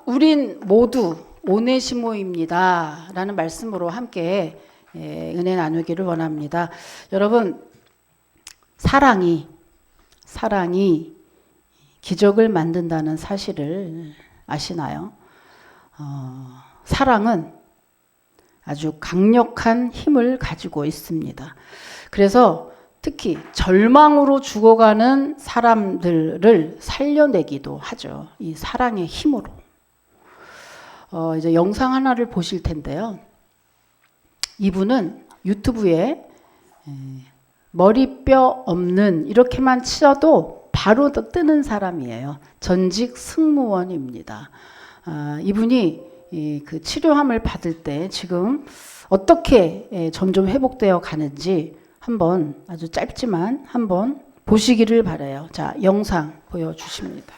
우린 모두 오네시모입니다 라는 말씀으로 함께 은혜 나누기를 원합니다. 여러분, 사랑이 기적을 만든다는 사실을 아시나요? 사랑은 아주 강력한 힘을 가지고 있습니다. 그래서 특히 절망으로 죽어가는 사람들을 살려내기도 하죠. 이 사랑의 힘으로. 이제 영상 하나를 보실 텐데요. 이분은 유튜브에 머리뼈 없는 이렇게만 치어도 바로 뜨는 사람이에요. 전직 승무원입니다. 이분이 그 치료함을 받을 때 지금 어떻게 점점 회복되어 가는지 한번 아주 짧지만 한번 보시기를 바라요. 자, 영상 보여주십니다.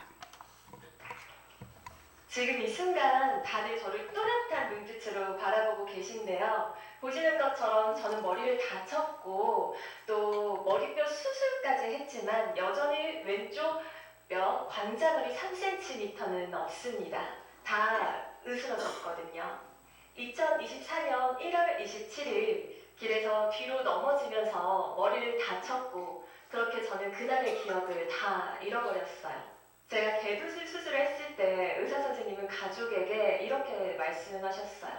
지금 이 순간 다들 저를 또렷한 눈빛으로 바라보고 계신데요. 보시는 것처럼 저는 머리를 다쳤고 또 머리뼈 수술까지 했지만 여전히 왼쪽 뼈 관자놀이 3cm는 없습니다. 다 으스러졌거든요. 2024년 1월 27일 길에서 뒤로 넘어지면서 머리를 다쳤고 그렇게 저는 그날의 기억을 다 잃어버렸어요. 제가 개두실 수술을 했을 때 의사 선생님은 가족에게 이렇게 말씀하셨어요.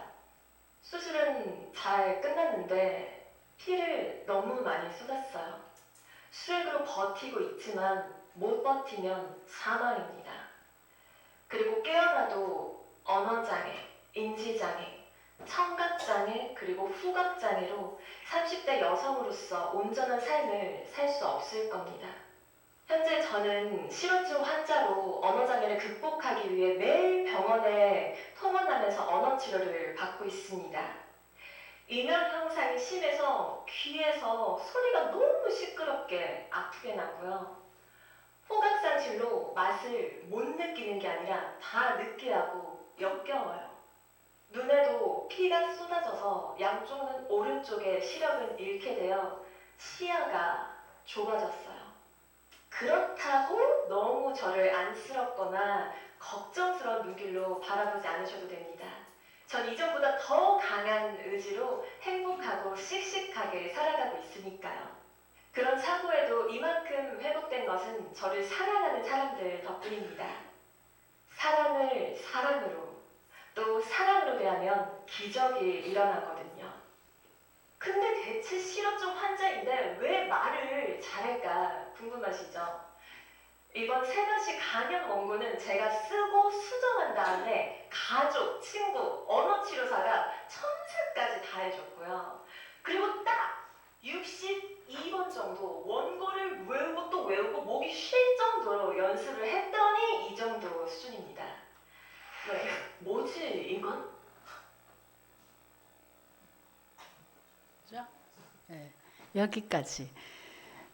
수술은 잘 끝났는데 피를 너무 많이 쏟았어요. 수액으로 버티고 있지만 못 버티면 사망입니다. 그리고 깨어나도 언어장애, 인지장애, 청각장애 그리고 후각장애로 30대 여성으로서 온전한 삶을 살 수 없을 겁니다. 현재 저는 실어증 환자로 언어장애를 극복하기 위해 매일 병원에 통원하면서 언어치료를 받고 있습니다. 이면 형상이 심해서 귀에서 소리가 너무 시끄럽게 아프게 나고요. 후각상실로 맛을 못 느끼는 게 아니라 다 느끼하고 역겨워요. 눈에도 피가 쏟아져서 양쪽 눈 오른쪽의 시력은 잃게 되어 시야가 좁아졌어요. 그렇다고 너무 저를 안쓰럽거나 걱정스러운 눈길로 바라보지 않으셔도 됩니다. 전 이전보다 더 강한 의지로 행복하고 씩씩하게 살아가고 있으니까요. 그런 사고에도 이만큼 회복된 것은 저를 사랑하는 사람들 덕분입니다. 사랑을 사랑으로 또 사랑으로 대하면 기적이 일어나거든요. 근데 대체 실어증 환자인데 왜 말을 잘할까 궁금하시죠? 이번 세가시 간염 원고는 제가 쓰고 수정한 다음에 가족, 친구, 언어치료사가 첨삭까지 다 해줬고요. 그리고 딱 62번 정도 원고를 외우고 또 외우고 목이 쉴 정도로 연습을 했더니 이 정도 수준입니다. 네, 뭐지 이건? 네, 여기까지.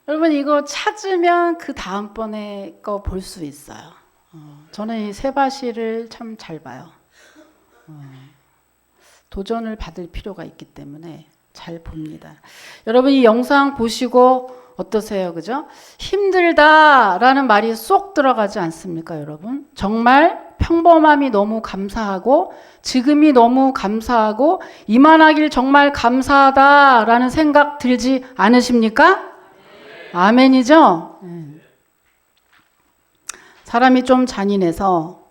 여러분 이거 찾으면 그 다음번에 거 볼 수 있어요. 저는 이 세바시를 참 잘 봐요. 도전을 받을 필요가 있기 때문에 잘 봅니다. 여러분 이 영상 보시고 어떠세요? 그죠? 힘들다라는 말이 쏙 들어가지 않습니까, 여러분? 정말 평범함이 너무 감사하고 지금이 너무 감사하고 이만하길 정말 감사하다라는 생각 들지 않으십니까? 아멘이죠? 사람이 좀 잔인해서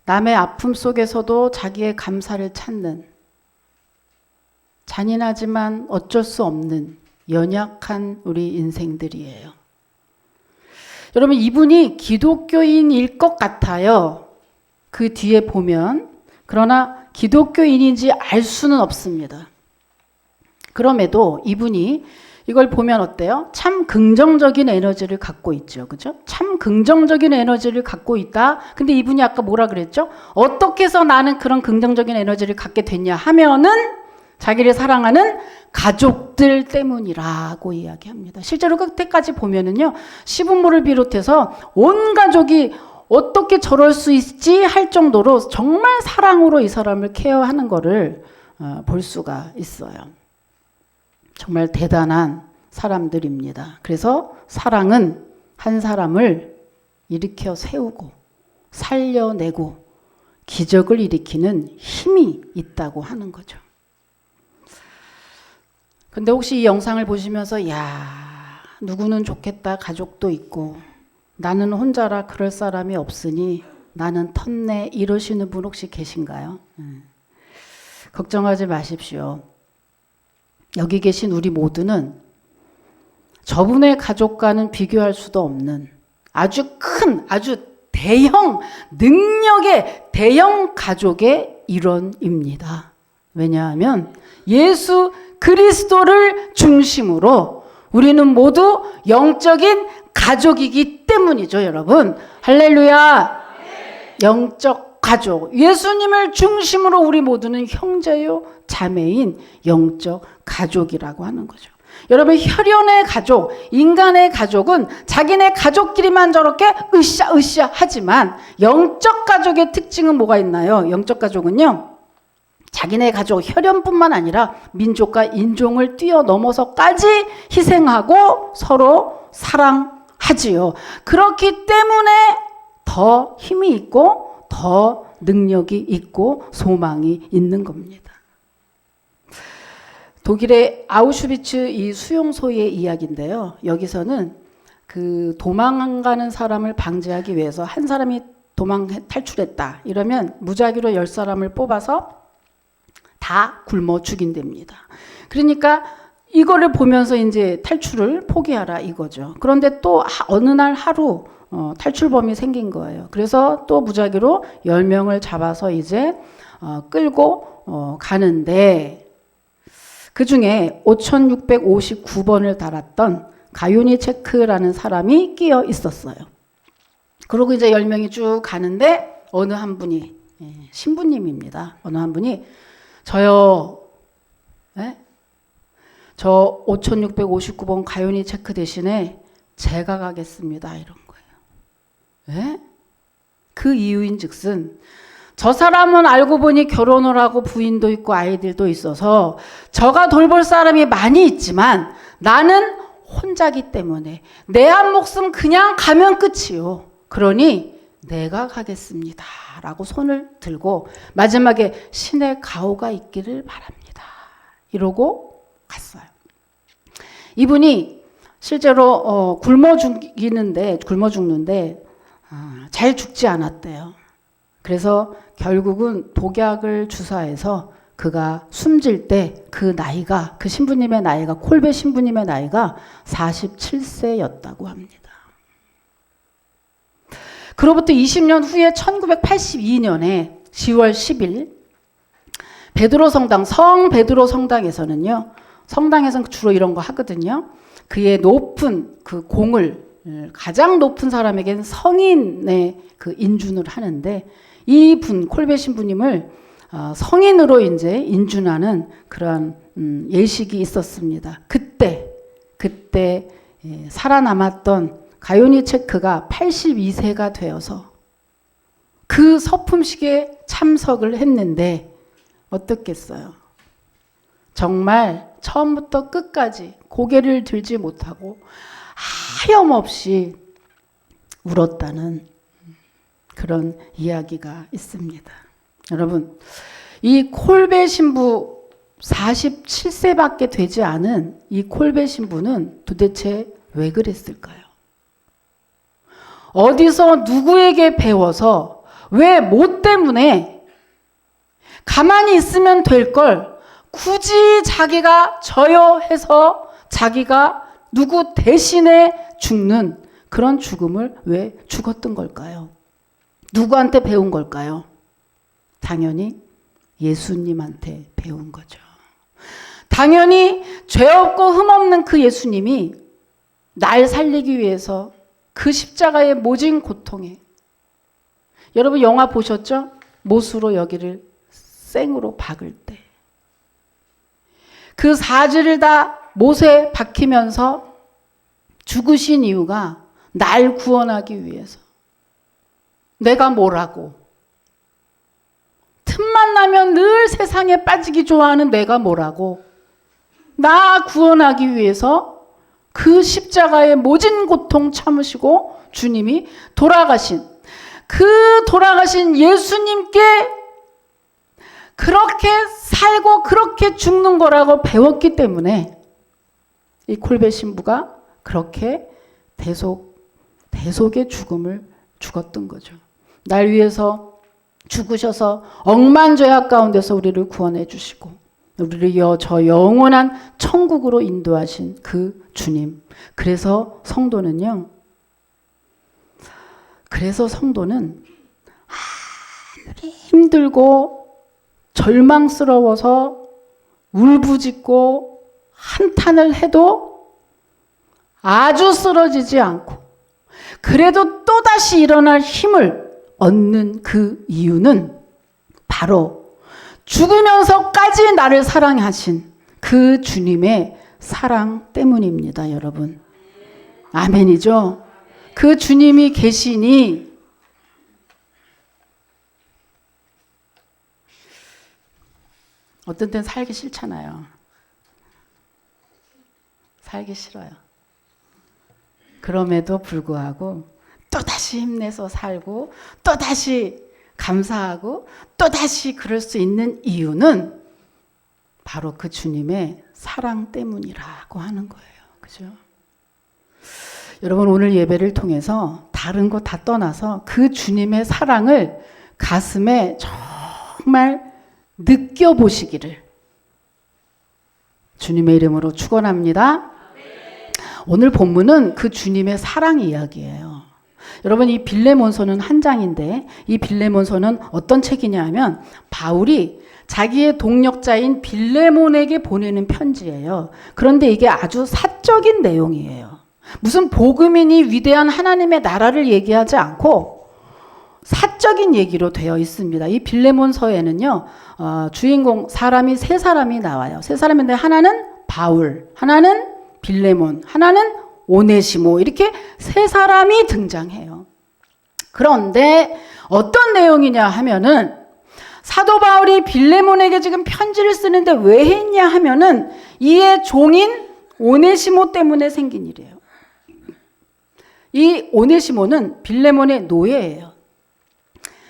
남의 아픔 속에서도 자기의 감사를 찾는 잔인하지만 어쩔 수 없는 연약한 우리 인생들이에요. 여러분 이분이 기독교인일 것 같아요. 그 뒤에 보면. 그러나 기독교인인지 알 수는 없습니다. 그럼에도 이분이 이걸 보면 어때요? 참 긍정적인 에너지를 갖고 있죠. 그죠? 참 긍정적인 에너지를 갖고 있다. 근데 이분이 아까 뭐라 그랬죠? 어떻게 해서 나는 그런 긍정적인 에너지를 갖게 됐냐 하면은 자기를 사랑하는 가족들 때문이라고 이야기합니다. 실제로 끝에까지 보면은요, 시부모를 비롯해서 온 가족이 어떻게 저럴 수 있지 할 정도로 정말 사랑으로 이 사람을 케어하는 거를 볼 수가 있어요. 정말 대단한 사람들입니다. 그래서 사랑은 한 사람을 일으켜 세우고 살려내고 기적을 일으키는 힘이 있다고 하는 거죠. 근데 혹시 이 영상을 보시면서 야, 누구는 좋겠다, 가족도 있고 나는 혼자라 그럴 사람이 없으니 나는 텄네, 이러시는 분 혹시 계신가요? 걱정하지 마십시오. 여기 계신 우리 모두는 저분의 가족과는 비교할 수도 없는 아주 큰, 아주 대형 능력의 대형 가족의 일원입니다. 왜냐하면 예수 그리스도를 중심으로 우리는 모두 영적인 가족이기 때문이죠, 여러분. 할렐루야. 영적 가족. 예수님을 중심으로 우리 모두는 형제요, 자매인 영적 가족이라고 하는 거죠. 여러분, 혈연의 가족, 인간의 가족은 자기네 가족끼리만 저렇게 으쌰으쌰 하지만 영적 가족의 특징은 뭐가 있나요? 영적 가족은요, 자기네 가족 혈연뿐만 아니라 민족과 인종을 뛰어넘어서까지 희생하고 서로 사랑하지요. 그렇기 때문에 더 힘이 있고 더 능력이 있고 소망이 있는 겁니다. 독일의 아우슈비츠 이 수용소의 이야기인데요. 여기서는 그 도망가는 사람을 방지하기 위해서 한 사람이 탈출했다. 이러면 무작위로 10사람을 뽑아서 다 굶어 죽인답니다. 그러니까 이거를 보면서 이제 탈출을 포기하라 이거죠. 그런데 또 어느 날 하루 탈출범이 생긴 거예요. 그래서 또 무작위로 10명을 잡아서 이제 끌고 가는데 그 중에 5659번을 달았던 가요니체크라는 사람이 끼어 있었어요. 그러고 이제 10명이 쭉 가는데 어느 한 분이 신부님입니다. 어느 한 분이 저요, 저 5659번 가요니체크 대신에 제가 가겠습니다. 이런 거예요. 그 이유인 즉슨 저 사람은 알고 보니 결혼을 하고 부인도 있고 아이들도 있어서 저가 돌볼 사람이 많이 있지만 나는 혼자기 때문에 내 한 목숨 그냥 가면 끝이요. 그러니 내가 가겠습니다. 라고 손을 들고 마지막에 신의 가호가 있기를 바랍니다. 이러고 갔어요. 이분이 실제로 굶어 죽는데 잘 죽지 않았대요. 그래서 결국은 독약을 주사해서 그가 숨질 때 그 나이가, 그 신부님의 나이가, 콜베 신부님의 나이가 47세였다고 합니다. 그로부터 20년 후에 1982년에 10월 10일 베드로 성당, 성 베드로 성당에서는요, 성당에서는 주로 이런 거 하거든요. 그의 높은 그 공을 가장 높은 사람에게는 성인의 그 인준을 하는데 이 분 콜베 신부님을 성인으로 이제 인준하는 그런 예식이 있었습니다. 그때 살아남았던 가요니체크가 82세가 되어서 그 서품식에 참석을 했는데 어떻겠어요? 정말 처음부터 끝까지 고개를 들지 못하고 하염없이 울었다는 그런 이야기가 있습니다. 여러분, 이 콜베 신부 47세밖에 되지 않은 이 콜베 신부는 도대체 왜 그랬을까요? 어디서 누구에게 배워서 왜 뭐 때문에 가만히 있으면 될 걸 굳이 자기가 저요 해서 자기가 누구 대신에 죽는 그런 죽음을 왜 죽었던 걸까요? 누구한테 배운 걸까요? 당연히 예수님한테 배운 거죠. 당연히 죄 없고 흠 없는 그 예수님이 날 살리기 위해서 그 십자가의 모진 고통에, 여러분 영화 보셨죠? 못으로 여기를 생으로 박을 때 그 사지를 다 못에 박히면서 죽으신 이유가 날 구원하기 위해서. 내가 뭐라고? 틈만 나면 늘 세상에 빠지기 좋아하는 내가 뭐라고? 나 구원하기 위해서 그 십자가의 모진 고통 참으시고 주님이 돌아가신 그 돌아가신 예수님께 그렇게 살고 그렇게 죽는 거라고 배웠기 때문에 이 콜베 신부가 그렇게 대속의 죽음을 죽었던 거죠. 날 위해서 죽으셔서 억만 죄악 가운데서 우리를 구원해 주시고 우리를 저 영원한 천국으로 인도하신 그 주님. 그래서 성도는 아무리 힘들고 절망스러워서 울부짖고 한탄을 해도 아주 쓰러지지 않고 그래도 또다시 일어날 힘을 얻는 그 이유는 바로 죽으면서까지 나를 사랑하신 그 주님의 사랑 때문입니다, 여러분. 아멘이죠? 그 주님이 계시니 어떤 때는 살기 싫잖아요. 살기 싫어요. 그럼에도 불구하고 또다시 힘내서 살고 또다시 감사하고 또다시 그럴 수 있는 이유는 바로 그 주님의 사랑 때문이라고 하는 거예요. 그죠? 여러분 오늘 예배를 통해서 다른 거 다 떠나서 그 주님의 사랑을 가슴에 정말 느껴보시기를 주님의 이름으로 축원합니다. 오늘 본문은 그 주님의 사랑 이야기예요. 여러분 이 빌레몬서는 한 장인데 이 빌레몬서는 어떤 책이냐 하면 바울이 자기의 동역자인 빌레몬에게 보내는 편지예요. 그런데 이게 아주 사적인 내용이에요. 무슨 복음이니 위대한 하나님의 나라를 얘기하지 않고 사적인 얘기로 되어 있습니다. 이 빌레몬서에는요, 주인공 사람이 세 사람이 나와요. 세 사람인데 하나는 바울, 하나는 빌레몬, 하나는 오네시모 이렇게 세 사람이 등장해요. 그런데 어떤 내용이냐 하면은 사도 바울이 빌레몬에게 지금 편지를 쓰는데 왜 했냐 하면은 이의 종인 오네시모 때문에 생긴 일이에요. 이 오네시모는 빌레몬의 노예예요.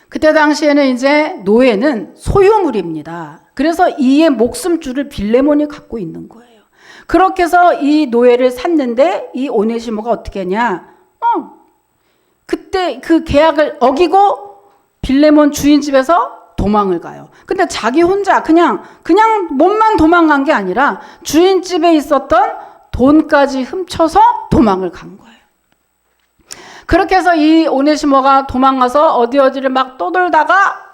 그때 당시에는 이제 노예는 소유물입니다. 그래서 이의 목숨줄을 빌레몬이 갖고 있는 거예요. 그렇게 해서 이 노예를 샀는데 이 오네시모가 어떻게 했냐? 그때 그 계약을 어기고 빌레몬 주인 집에서 도망을 가요. 근데 자기 혼자 그냥 몸만 도망간 게 아니라 주인 집에 있었던 돈까지 훔쳐서 도망을 간 거예요. 그렇게 해서 이 오네시모가 도망가서 어디를 막 떠돌다가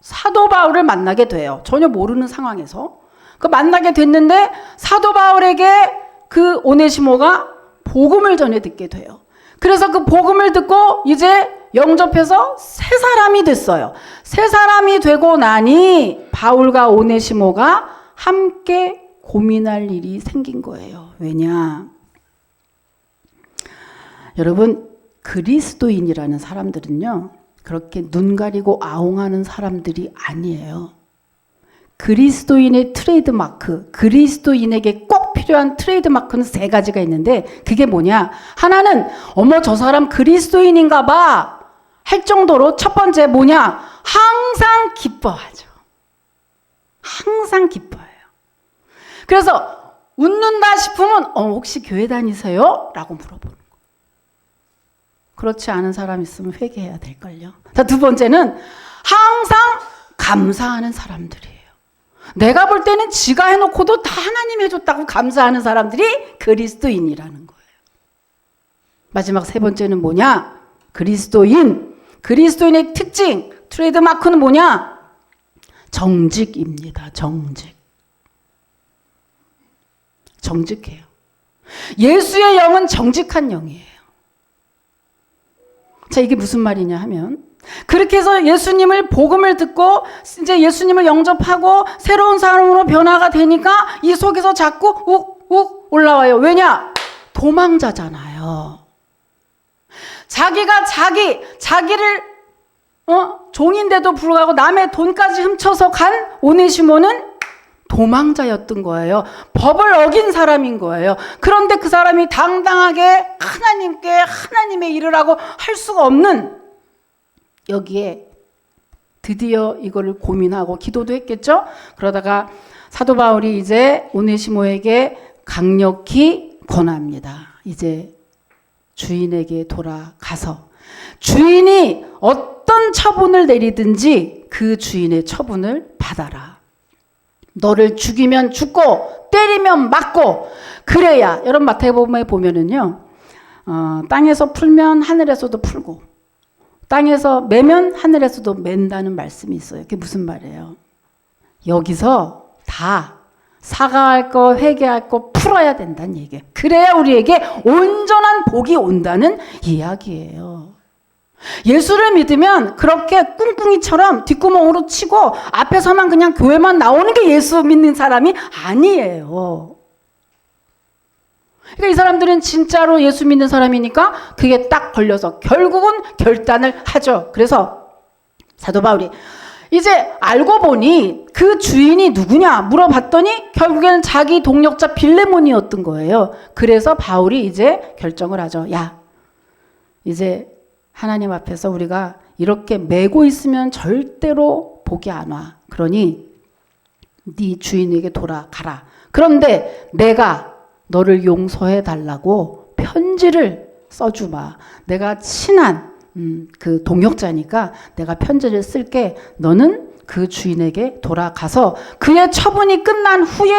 사도 바울을 만나게 돼요. 전혀 모르는 상황에서. 그 만나게 됐는데 사도 바울에게 그 오네시모가 복음을 전해 듣게 돼요. 그래서 그 복음을 듣고 이제 영접해서 새 사람이 됐어요. 새 사람이 되고 나니 바울과 오네시모가 함께 고민할 일이 생긴 거예요. 왜냐? 여러분 그리스도인이라는 사람들은요, 그렇게 눈 가리고 아웅하는 사람들이 아니에요. 그리스도인의 트레이드마크, 그리스도인에게 꼭 필요한 트레이드마크는 세 가지가 있는데 그게 뭐냐? 하나는 어머 저 사람 그리스도인인가 봐 할 정도로 첫 번째 뭐냐? 항상 기뻐하죠. 항상 기뻐해요. 그래서 웃는다 싶으면 혹시 교회 다니세요? 라고 물어보는 거예요. 그렇지 않은 사람 있으면 회개해야 될걸요. 자, 두 번째는 항상 감사하는 사람들이에요. 내가 볼 때는 지가 해놓고도 다 하나님 해줬다고 감사하는 사람들이 그리스도인이라는 거예요. 마지막 세 번째는 뭐냐? 그리스도인의 특징, 트레이드마크는 뭐냐? 정직입니다. 정직해요. 예수의 영은 정직한 영이에요. 자, 이게 무슨 말이냐 하면 그렇게 해서 예수님을 복음을 듣고 이제 예수님을 영접하고 새로운 사람으로 변화가 되니까 이 속에서 자꾸 욱욱 올라와요. 왜냐? 도망자잖아요. 자기가 자기를 종인데도 불구하고 남의 돈까지 훔쳐서 간 오네시모는 도망자였던 거예요. 법을 어긴 사람인 거예요. 그런데 그 사람이 당당하게 하나님께 하나님의 일을 하고 할 수가 없는 여기에 드디어 이거를 고민하고 기도도 했겠죠? 그러다가 사도 바울이 이제 오네시모에게 강력히 권합니다. 이제 주인에게 돌아가서 주인이 어떤 처분을 내리든지 그 주인의 처분을 받아라. 너를 죽이면 죽고 때리면 맞고 그래야 여러분 마태복음에 보면은요 땅에서 풀면 하늘에서도 풀고 땅에서 매면 하늘에서도 맨다는 말씀이 있어요. 그게 무슨 말이에요? 여기서 다 사과할 거 회개할 거 풀어야 된다는 얘기예요. 그래야 우리에게 온전한 복이 온다는 이야기예요. 예수를 믿으면 그렇게 꿍꿍이처럼 뒷구멍으로 치고 앞에서만 그냥 교회만 나오는 게 예수 믿는 사람이 아니에요. 그러니까 이 사람들은 진짜로 예수 믿는 사람이니까 그게 딱 걸려서 결국은 결단을 하죠. 그래서 사도 바울이 이제 알고 보니 그 주인이 누구냐 물어봤더니 결국에는 자기 동역자 빌레몬이었던 거예요. 그래서 바울이 이제 결정을 하죠. 야, 이제 하나님 앞에서 우리가 이렇게 매고 있으면 절대로 복이 안 와. 그러니 네 주인에게 돌아가라. 그런데 내가 너를 용서해 달라고 편지를 써주마. 내가 친한 그 동역자니까 내가 편지를 쓸게. 너는 그 주인에게 돌아가서 그의 처분이 끝난 후에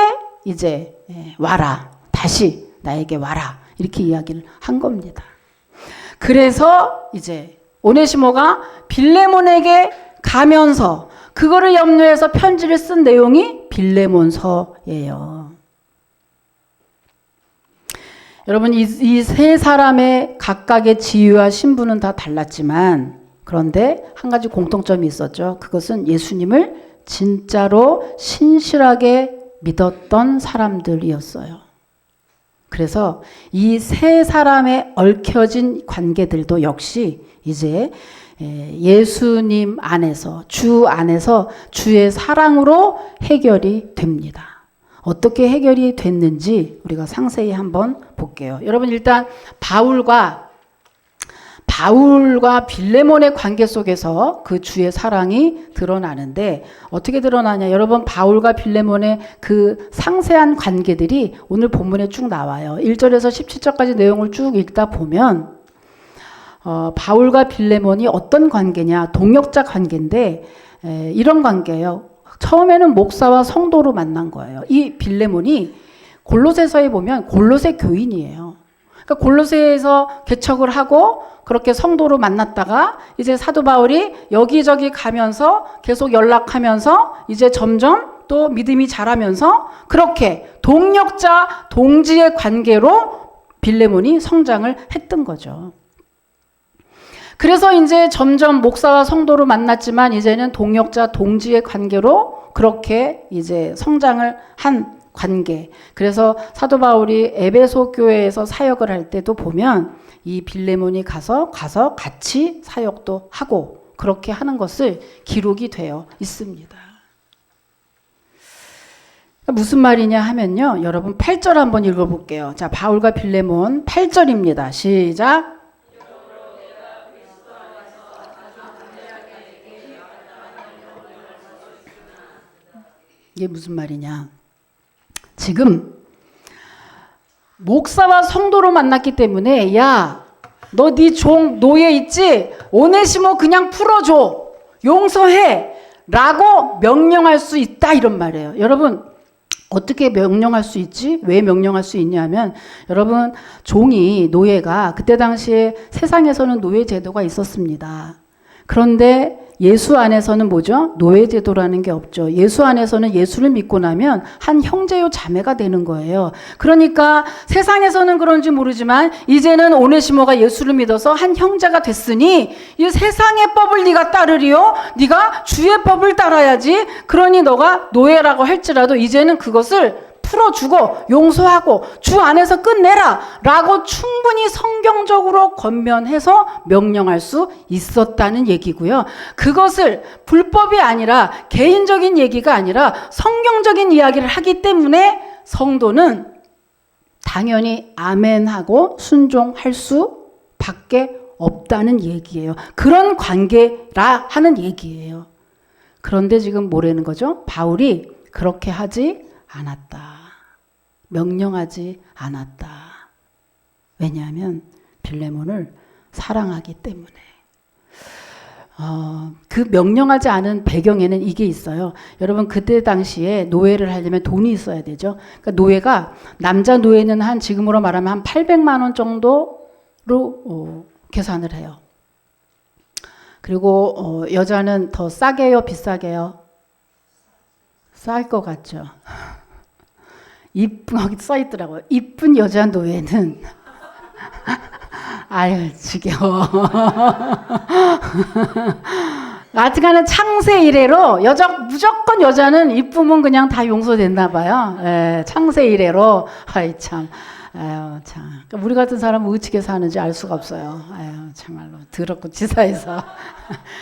이제 와라. 다시 나에게 와라. 이렇게 이야기를 한 겁니다. 그래서 이제 오네시모가 빌레몬에게 가면서 그거를 염두해서 편지를 쓴 내용이 빌레몬서예요. 여러분 이 세 사람의 각각의 지위와 신분은 다 달랐지만 그런데 한 가지 공통점이 있었죠. 그것은 예수님을 진짜로 신실하게 믿었던 사람들이었어요. 그래서 이 세 사람의 얽혀진 관계들도 역시 이제 예수님 안에서 주 안에서 주의 사랑으로 해결이 됩니다. 어떻게 해결이 됐는지 우리가 상세히 한번 볼게요. 여러분 일단 바울과 빌레몬의 관계 속에서 그 주의 사랑이 드러나는데 어떻게 드러나냐? 여러분 바울과 빌레몬의 그 상세한 관계들이 오늘 본문에 쭉 나와요. 1절에서 17절까지 내용을 쭉 읽다 보면 바울과 빌레몬이 어떤 관계냐? 동역자 관계인데 이런 관계예요. 처음에는 목사와 성도로 만난 거예요. 이 빌레몬이 골로새서에 보면 골로새 교인이에요. 그러니까 골로새에서 개척을 하고 그렇게 성도로 만났다가 이제 사도 바울이 여기저기 가면서 계속 연락하면서 이제 점점 또 믿음이 자라면서 그렇게 동역자 동지의 관계로 빌레몬이 성장을 했던 거죠. 그래서 이제 점점 목사와 성도로 만났지만 이제는 동역자 동지의 관계로 그렇게 이제 성장을 한 관계. 그래서 사도 바울이 에베소 교회에서 사역을 할 때도 보면 이 빌레몬이 가서 같이 사역도 하고 그렇게 하는 것을 기록이 되어 있습니다. 무슨 말이냐 하면요. 여러분 8절 한번 읽어볼게요. 자, 바울과 빌레몬 8절입니다. 시작. 이게 무슨 말이냐? 지금 목사와 성도로 만났기 때문에 야, 너 네 종 노예 있지? 오네시모 그냥 풀어줘. 용서해. 라고 명령할 수 있다 이런 말이에요. 여러분 어떻게 명령할 수 있지? 왜 명령할 수 있냐면 여러분 종이 노예가 그때 당시에 세상에서는 노예 제도가 있었습니다. 그런데 예수 안에서는 뭐죠? 노예 제도라는 게 없죠. 예수 안에서는 예수를 믿고 나면 한 형제요 자매가 되는 거예요. 그러니까 세상에서는 그런지 모르지만 이제는 오네시모가 예수를 믿어서 한 형제가 됐으니 이 세상의 법을 네가 따르리요? 네가 주의 법을 따라야지. 그러니 너가 노예라고 할지라도 이제는 그것을 풀어주고 용서하고 주 안에서 끝내라 라고 충분히 성경적으로 권면해서 명령할 수 있었다는 얘기고요. 그것을 불법이 아니라 개인적인 얘기가 아니라 성경적인 이야기를 하기 때문에 성도는 당연히 아멘하고 순종할 수밖에 없다는 얘기예요. 그런 관계라 하는 얘기예요. 그런데 지금 뭐라는 거죠? 바울이 그렇게 하지 않았다. 명령하지 않았다. 왜냐하면 빌레몬을 사랑하기 때문에. 그 명령하지 않은 배경에는 이게 있어요. 여러분 그때 당시에 노예를 하려면 돈이 있어야 되죠. 그러니까 노예가 남자 노예는 한 지금으로 말하면 한 800만 원 정도로 계산을 해요. 그리고 여자는 더 싸게요, 비싸게요? 쌀 것 같죠. 이쁜 거기 써 있더라고요. 이쁜 여자 노예는 아유 지겨워. 하여튼간은 창세 이래로 무조건 여자는 이쁘면 그냥 다 용서됐나 봐요. 예, 창세 이래로 아이 참. 아유 참. 그러니까 우리 같은 사람은 어떻게 사는지 알 수가 없어요. 아유 참말로 더럽고 치사해서.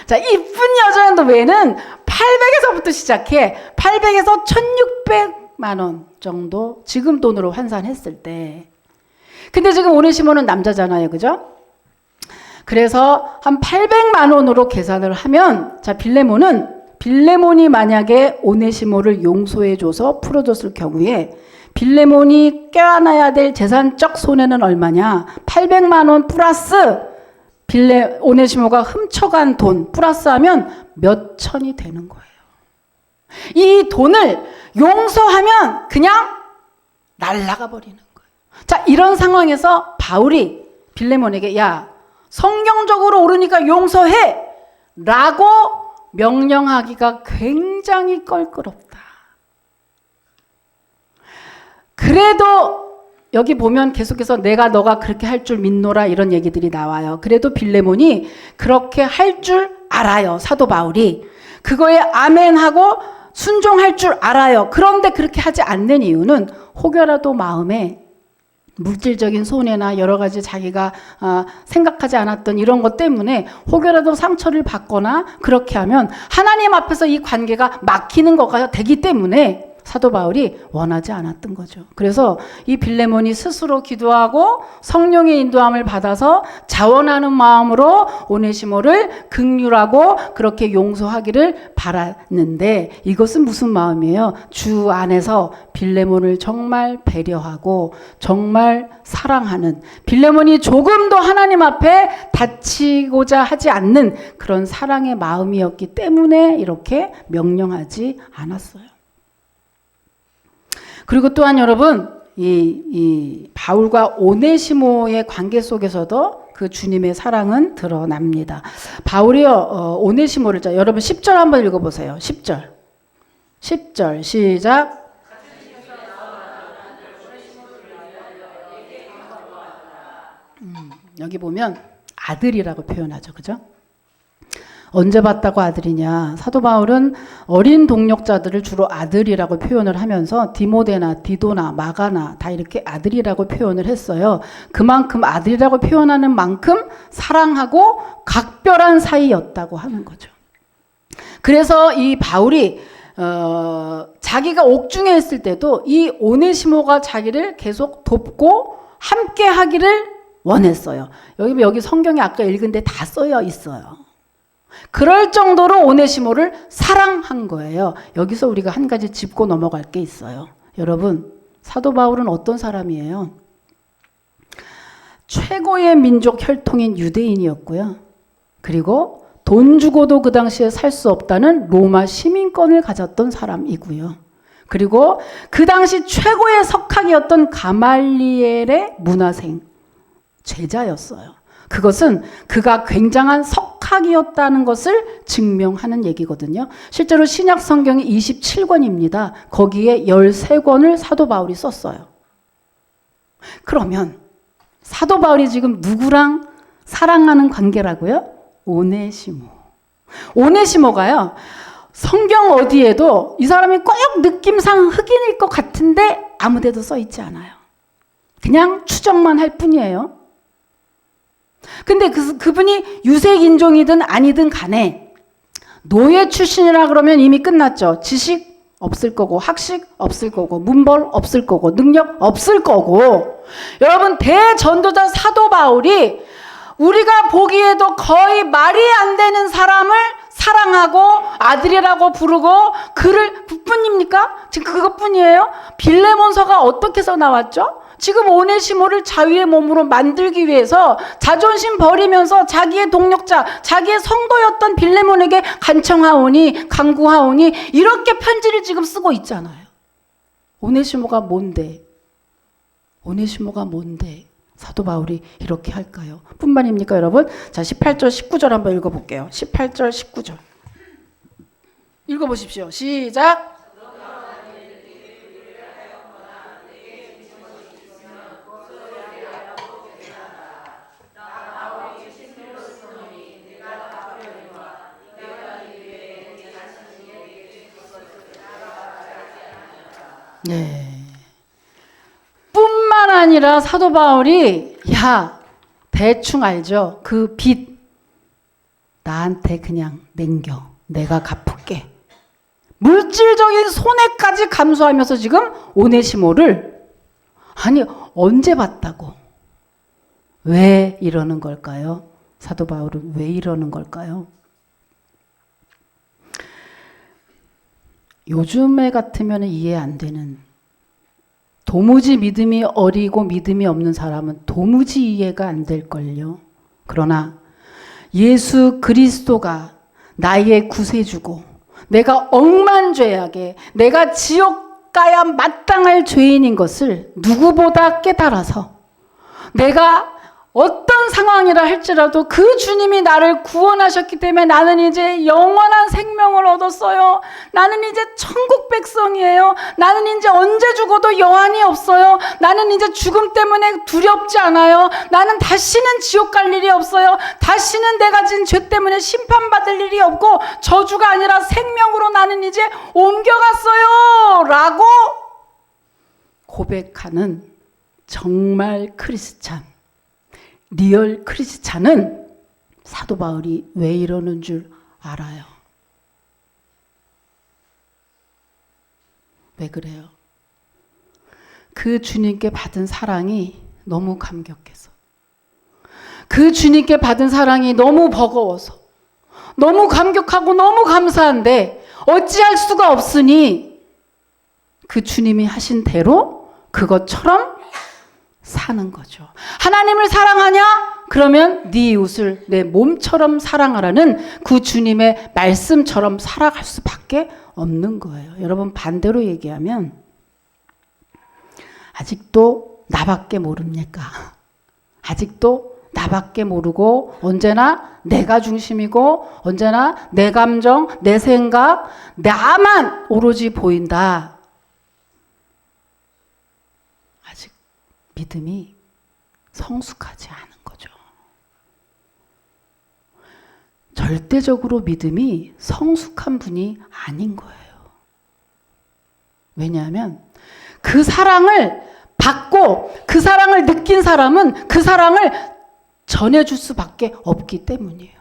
자, 이쁜 여자 노예는 800에서부터 시작해 800에서 1600만 원 정도 지금 돈으로 환산했을 때. 근데 지금 오네시모는 남자잖아요. 그죠? 그래서 한 800만 원으로 계산을 하면 자, 빌레몬이 만약에 오네시모를 용서해줘서 풀어줬을 경우에 빌레몬이 껴안아야 될 재산적 손해는 얼마냐? 800만 원 플러스 오네시모가 훔쳐간 돈 플러스하면 몇 천이 되는 거예요. 이 돈을 용서하면 그냥 날아가 버리는 거예요. 자, 이런 상황에서 바울이 빌레몬에게 야, 성경적으로 옳으니까 용서해 라고 명령하기가 굉장히 껄끄럽다. 그래도 여기 보면 계속해서 내가 너가 그렇게 할 줄 믿노라 이런 얘기들이 나와요. 그래도 빌레몬이 그렇게 할 줄 알아요. 사도 바울이. 그거에 아멘하고 순종할 줄 알아요. 그런데 그렇게 하지 않는 이유는 혹여라도 마음에 물질적인 손해나 여러 가지 자기가 생각하지 않았던 이런 것 때문에 혹여라도 상처를 받거나 그렇게 하면 하나님 앞에서 이 관계가 막히는 거가 되기 때문에 사도 바울이 원하지 않았던 거죠. 그래서 이 빌레몬이 스스로 기도하고 성령의 인도함을 받아서 자원하는 마음으로 오네시모를 긍휼하고 그렇게 용서하기를 바랐는데 이것은 무슨 마음이에요? 주 안에서 빌레몬을 정말 배려하고 정말 사랑하는 빌레몬이 조금도 하나님 앞에 다치고자 하지 않는 그런 사랑의 마음이었기 때문에 이렇게 명령하지 않았어요. 그리고 또한 여러분 이 바울과 오네시모의 관계 속에서도 그 주님의 사랑은 드러납니다. 바울이요 오네시모를 여러분 10절 한번 읽어보세요. 10절 시작. 여기 보면 아들이라고 표현하죠. 그죠? 언제 봤다고 아들이냐? 사도 바울은 어린 동역자들을 주로 아들이라고 표현을 하면서 디모데나 디도나 마가나 다 이렇게 아들이라고 표현을 했어요. 그만큼 아들이라고 표현하는 만큼 사랑하고 각별한 사이였다고 하는 거죠. 그래서 이 바울이 자기가 옥중에 있을 때도 이 오네시모가 자기를 계속 돕고 함께 하기를 원했어요. 여기 성경에 아까 읽은 데 다 써여 있어요. 그럴 정도로 오네시모를 사랑한 거예요. 여기서 우리가 한 가지 짚고 넘어갈 게 있어요. 여러분, 사도 바울은 어떤 사람이에요? 최고의 민족 혈통인 유대인이었고요. 그리고 돈 주고도 그 당시에 살 수 없다는 로마 시민권을 가졌던 사람이고요. 그리고 그 당시 최고의 석학이었던 가말리엘의 문화생, 제자였어요. 그것은 그가 굉장한 석학이었다는 것을 증명하는 얘기거든요. 실제로 신약 성경이 27권입니다. 거기에 13권을 사도 바울이 썼어요. 그러면 사도 바울이 지금 누구랑 사랑하는 관계라고요? 오네시모. 오네시모가요. 성경 어디에도 이 사람이 꼭 느낌상 흑인일 것 같은데 아무 데도 써 있지 않아요. 그냥 추정만 할 뿐이에요. 근데 그분이 유색 인종이든 아니든 간에 노예 출신이라 그러면 이미 끝났죠. 지식 없을 거고 학식 없을 거고 문벌 없을 거고 능력 없을 거고 여러분 대전도자 사도 바울이 우리가 보기에도 거의 말이 안 되는 사람을 사랑하고 아들이라고 부르고 그를 그뿐입니까? 지금 그것뿐이에요? 빌레몬서가 어떻게 해서 나왔죠? 지금 오네시모를 자유의 몸으로 만들기 위해서 자존심 버리면서 자기의 동력자, 자기의 성도였던 빌레몬에게 간청하오니 간구하오니 이렇게 편지를 지금 쓰고 있잖아요. 오네시모가 뭔데? 오네시모가 뭔데? 사도 바울이 이렇게 할까요? 뿐만입니까, 여러분? 자, 18절, 19절 한번 읽어볼게요. 18절, 19절. 읽어보십시오. 시작. 네. 뿐만 아니라 사도 바울이 대충 알죠? 그 빚 나한테 그냥 남겨. 내가 갚을게. 물질적인 손해까지 감수하면서 지금 오네시모를 언제 봤다고? 왜 이러는 걸까요? 사도 바울은 왜 이러는 걸까요? 요즘에 같으면 이해 안 되는, 도무지 믿음이 어리고 믿음이 없는 사람은 도무지 이해가 안 될걸요. 그러나 예수 그리스도가 나의 구세주고 내가 억만죄악에 내가 지옥 가야 마땅할 죄인인 것을 누구보다 깨달아서 내가 어떤 상황이라 할지라도 그 주님이 나를 구원하셨기 때문에 나는 이제 영원한 생명을 얻었어요. 나는 이제 천국 백성이에요. 나는 이제 언제 죽어도 여한이 없어요. 나는 이제 죽음 때문에 두렵지 않아요. 나는 다시는 지옥 갈 일이 없어요. 다시는 내가 진 죄 때문에 심판받을 일이 없고 저주가 아니라 생명으로 나는 이제 옮겨갔어요. 라고 고백하는 정말 크리스찬, 리얼 크리스찬은 사도 바울이 왜 이러는 줄 알아요. 왜 그래요? 그 주님께 받은 사랑이 너무 감격해서, 그 주님께 받은 사랑이 너무 버거워서, 너무 감격하고 너무 감사한데 어찌할 수가 없으니 그 주님이 하신 대로 그것처럼 사는 거죠. 하나님을 사랑하냐? 그러면 네 이웃을 내 몸처럼 사랑하라는 그 주님의 말씀처럼 살아갈 수밖에 없는 거예요. 여러분, 반대로 얘기하면 아직도 나밖에 모릅니까? 아직도 나밖에 모르고 언제나 내가 중심이고 언제나 내 감정, 내 생각, 나만 오로지 보인다. 아직 믿음이 성숙하지 않은 거죠. 절대적으로 믿음이 성숙한 분이 아닌 거예요. 왜냐하면 그 사랑을 받고 그 사랑을 느낀 사람은 그 사랑을 전해줄 수밖에 없기 때문이에요.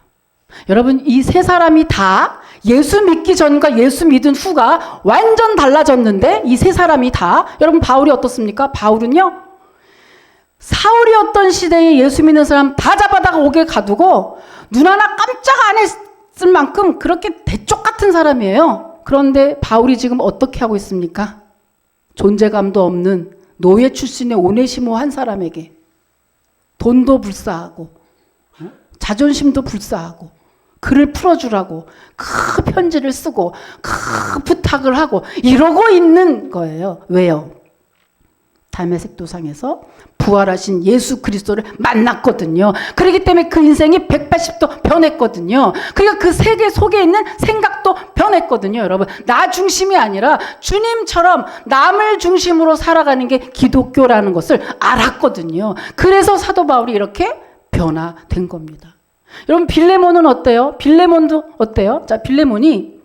여러분, 이 세 사람이 다 예수 믿기 전과 예수 믿은 후가 완전 달라졌는데 이 세 사람이 다, 여러분 바울이 어떻습니까? 바울은요, 사울이 어떤 시대에 예수 믿는 사람 다 잡아다가 옥에 가두고 눈 하나 깜짝 안 했을 만큼 그렇게 대쪽 같은 사람이에요. 그런데 바울이 지금 어떻게 하고 있습니까? 존재감도 없는 노예 출신의 오네시모 한 사람에게 돈도 불사하고 자존심도 불사하고 그를 풀어주라고 그 편지를 쓰고 그 부탁을 하고 이러고 있는 거예요. 왜요? 담에색 도상에서 부활하신 예수 그리스도를 만났거든요. 그렇기 때문에 그 인생이 180도 변했거든요. 그러니까 그 세계 속에 있는 생각도 변했거든요. 여러분, 나 중심이 아니라 주님처럼 남을 중심으로 살아가는 게 기독교라는 것을 알았거든요. 그래서 사도 바울이 이렇게 변화된 겁니다. 여러분, 빌레몬은 어때요? 빌레몬도 어때요? 자, 빌레몬이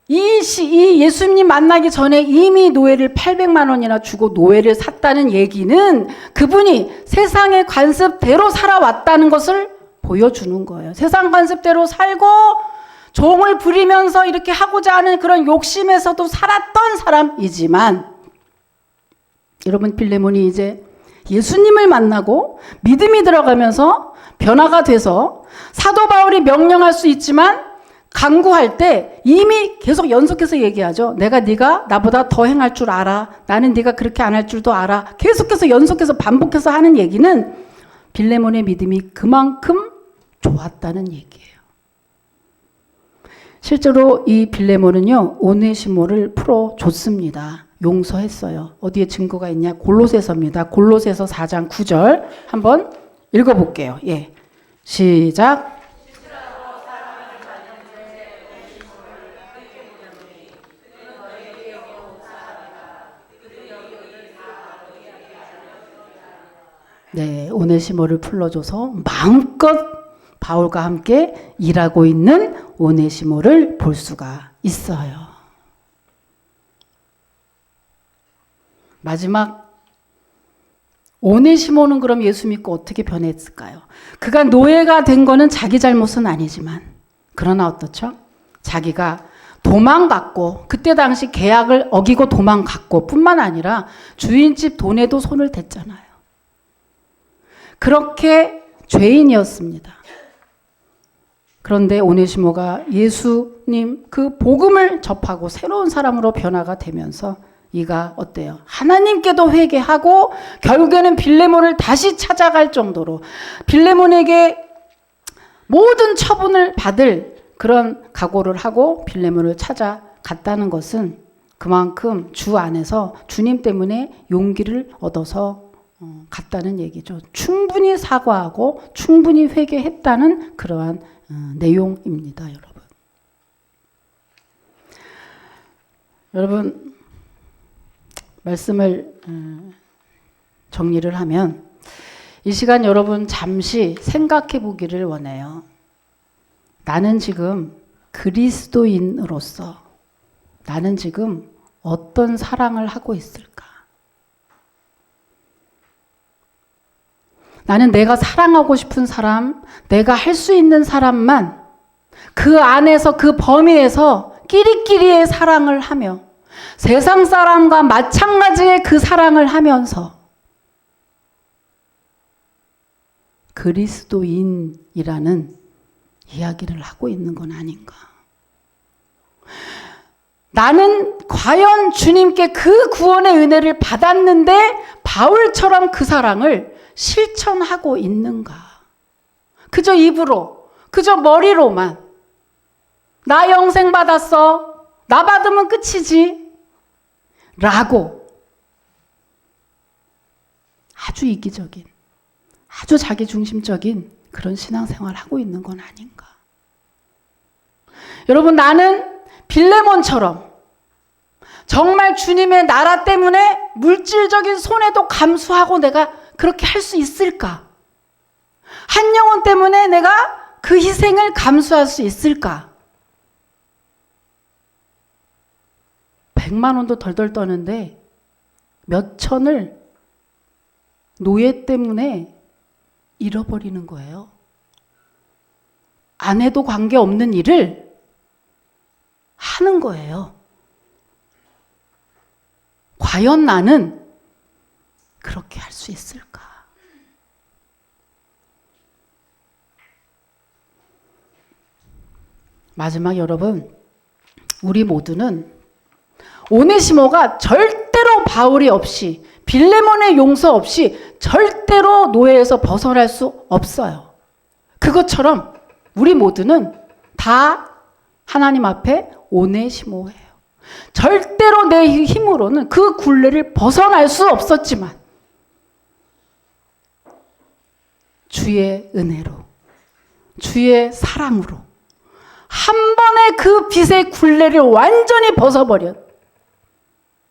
이 예수님 만나기 전에 이미 노예를 800만 원이나 주고 노예를 샀다는 얘기는 그분이 세상의 관습대로 살아왔다는 것을 보여주는 거예요. 세상 관습대로 살고 종을 부리면서 이렇게 하고자 하는 그런 욕심에서도 살았던 사람이지만, 여러분, 빌레몬이 이제 예수님을 만나고 믿음이 들어가면서 변화가 돼서 사도 바울이 명령할 수 있지만 강구할 때 이미 계속 연속해서 얘기하죠. 네가 나보다 더 행할 줄 알아. 나는 네가 그렇게 안 할 줄도 알아. 계속해서 연속해서 반복해서 하는 얘기는 빌레몬의 믿음이 그만큼 좋았다는 얘기예요. 실제로 이 빌레몬은요, 오네시모를 풀어줬습니다. 용서했어요. 어디에 증거가 있냐? 골로새서입니다. 골로새서 4장 9절 한번 읽어볼게요. 예, 시작. 네, 오네시모를 풀어줘서 마음껏 바울과 함께 일하고 있는 오네시모를 볼 수가 있어요. 마지막 오네시모는 그럼 예수 믿고 어떻게 변했을까요? 그가 노예가 된 거는 자기 잘못은 아니지만 그러나 어떻죠? 자기가 도망갔고 그때 당시 계약을 어기고 도망갔고 뿐만 아니라 주인집 돈에도 손을 댔잖아요. 그렇게 죄인이었습니다. 그런데 오네시모가 예수님 그 복음을 접하고 새로운 사람으로 변화가 되면서 이가 어때요? 하나님께도 회개하고 결국에는 빌레몬을 다시 찾아갈 정도로 빌레몬에게 모든 처분을 받을 그런 각오를 하고 빌레몬을 찾아갔다는 것은 그만큼 주 안에서 주님 때문에 용기를 얻어서 갔다는 얘기죠. 충분히 사과하고 충분히 회개했다는 그러한 내용입니다, 여러분. 여러분, 말씀을 정리를 하면 이 시간 여러분 잠시 생각해 보기를 원해요. 나는 지금 그리스도인으로서 나는 지금 어떤 사랑을 하고 있을까? 나는 내가 사랑하고 싶은 사람, 내가 할 수 있는 사람만 그 안에서 그 범위에서 끼리끼리의 사랑을 하며 세상 사람과 마찬가지의 그 사랑을 하면서 그리스도인이라는 이야기를 하고 있는 건 아닌가. 나는 과연 주님께 그 구원의 은혜를 받았는데 바울처럼 그 사랑을 실천하고 있는가? 그저 입으로, 그저 머리로만 나 영생 받았어. 나 받으면 끝이지. 라고 아주 이기적인, 아주 자기중심적인 그런 신앙생활을 하고 있는 건 아닌가. 여러분, 나는 빌레몬처럼 정말 주님의 나라 때문에 물질적인 손해도 감수하고 내가 그렇게 할 수 있을까? 한 영혼 때문에 내가 그 희생을 감수할 수 있을까? 100만 원도 덜덜 떠는데 몇 천을 노예 때문에 잃어버리는 거예요. 안 해도 관계없는 일을 하는 거예요. 과연 나는 그렇게 할 수 있을까? 마지막 여러분, 우리 모두는 오네시모가 절대로 바울이 없이 빌레몬의 용서 없이 절대로 노예에서 벗어날 수 없어요. 그것처럼 우리 모두는 다 하나님 앞에 오네시모예요. 절대로 내 힘으로는 그 굴레를 벗어날 수 없었지만 주의 은혜로, 주의 사랑으로 한 번에 그 빛의 굴레를 완전히 벗어버려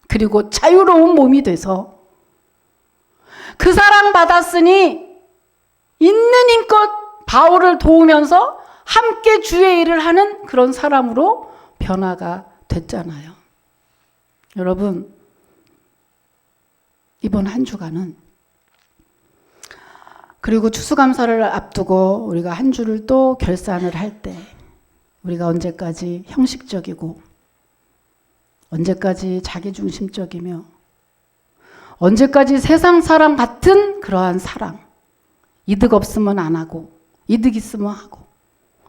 그리고 자유로운 몸이 돼서 그 사랑 받았으니 있는 힘껏 바울을 도우면서 함께 주의 일을 하는 그런 사람으로 변화가 됐잖아요. 여러분, 이번 한 주간은 그리고 추수감사를 앞두고 우리가 한 주를 또 결산을 할 때 우리가 언제까지 형식적이고 언제까지 자기중심적이며 언제까지 세상 사람 같은 그러한 사랑. 이득 없으면 안 하고, 이득 있으면 하고,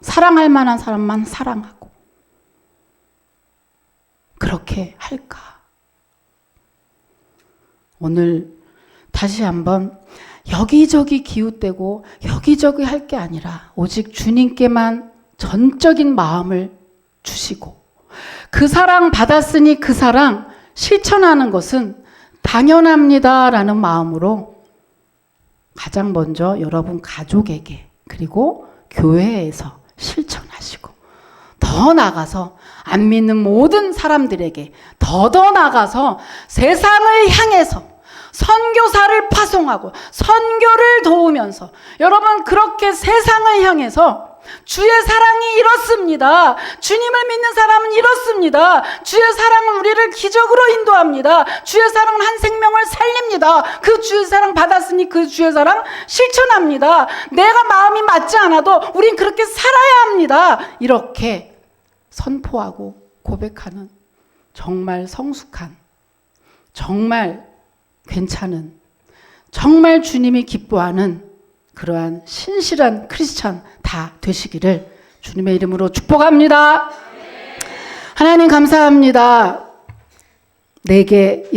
사랑할 만한 사람만 사랑하고. 그렇게 할까? 오늘 다시 한번 여기저기 기웃대고 여기저기 할 게 아니라 오직 주님께만 전적인 마음을 주시고 그 사랑 받았으니 그 사랑 실천하는 것은 당연합니다라는 마음으로 가장 먼저 여러분 가족에게 그리고 교회에서 실천하시고 더 나아가서 안 믿는 모든 사람들에게 더 나아가서 세상을 향해서 선교사를 파송하고 선교를 도우면서 여러분 그렇게 세상을 향해서 주의 사랑이 이렇습니다. 주님을 믿는 사람은 이렇습니다. 주의 사랑은 우리를 기적으로 인도합니다. 주의 사랑은 한 생명을 살립니다. 그 주의 사랑 받았으니 그 주의 사랑 실천합니다. 내가 마음이 맞지 않아도 우린 그렇게 살아야 합니다. 이렇게 선포하고 고백하는 정말 성숙한, 정말 괜찮은, 정말 주님이 기뻐하는 그러한 신실한 크리스찬 다 되시기를 주님의 이름으로 축복합니다. 하나님 감사합니다. 내게